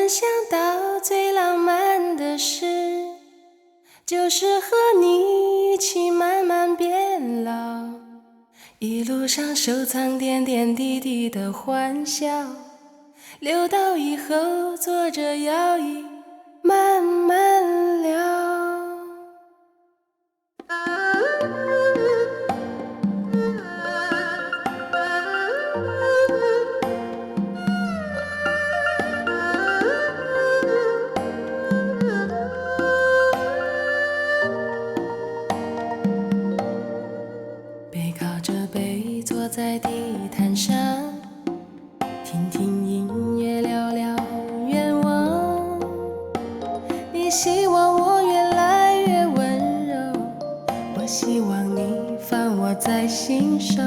能想到最浪漫的事，就是和你一起慢慢变老，一路上收藏点点滴滴的欢笑，留到以后坐着摇椅慢慢聊。背靠着背坐在地毯上，听听音乐，聊聊愿望。你希望我越来越温柔，我希望你放我在心上。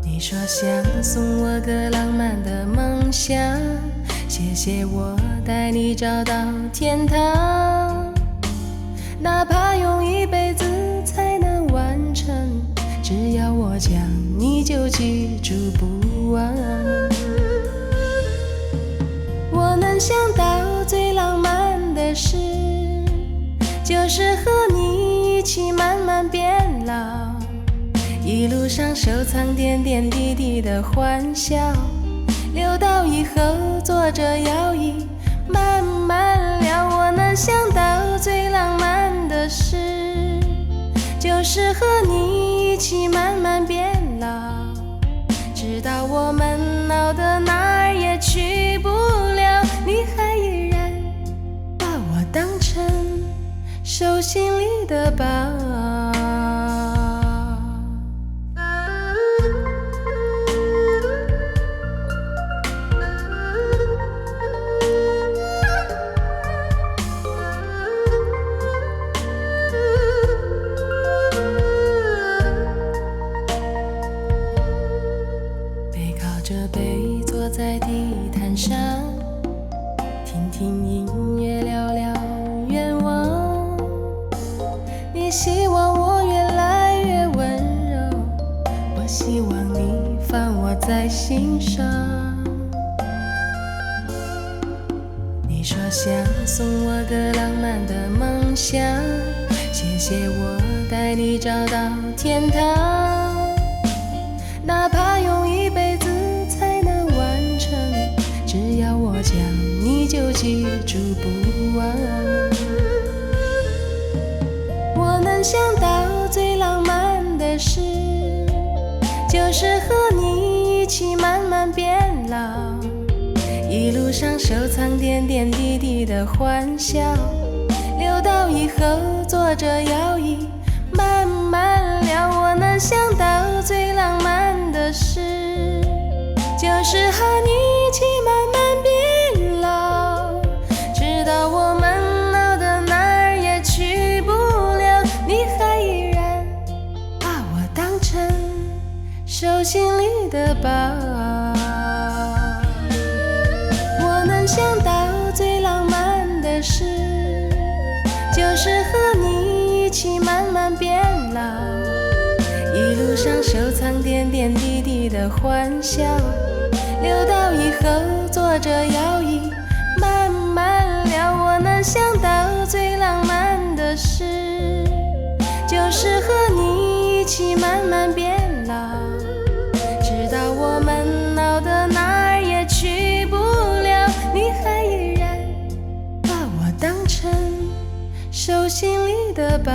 你说想送我个浪漫的梦想，谢谢我带你找到天堂，哪怕用一辈子才能完成，只要我讲你就记住不忘。我能想到最浪漫的事，就是和你一起慢慢变老，一路上收藏点点滴滴的欢笑，留到以后坐着摇椅慢慢聊。我能想到最浪漫的事，就是和你一起慢慢变老，直到我们老的哪儿也去不了，你还依然把我当成手心里的宝。背坐在地毯上，听听音乐，聊聊愿望。你希望我越来越温柔，我希望你放我在心上。你说想送我个浪漫的梦想，谢谢我带你找到天堂，哪怕用一辈子只要我讲你就记住不忘。我能想到最浪漫的事，就是和你一起慢慢变老，一路上收藏点点滴滴的欢笑，留到以后坐着摇椅慢慢聊。我能想到最浪漫的事，就是和你一起慢慢变老，直到我们老的哪儿也去不了，你还依然把我当成手心里的宝。我能想到最浪漫的事，就是和你一起慢慢变老，一路上收藏点点滴滴的欢笑，留到以后坐着摇椅慢慢聊。我能想到最浪漫的事，就是和你一起慢慢变老，直到我们老的哪儿也去不了，你还依然把我当成手心里的宝。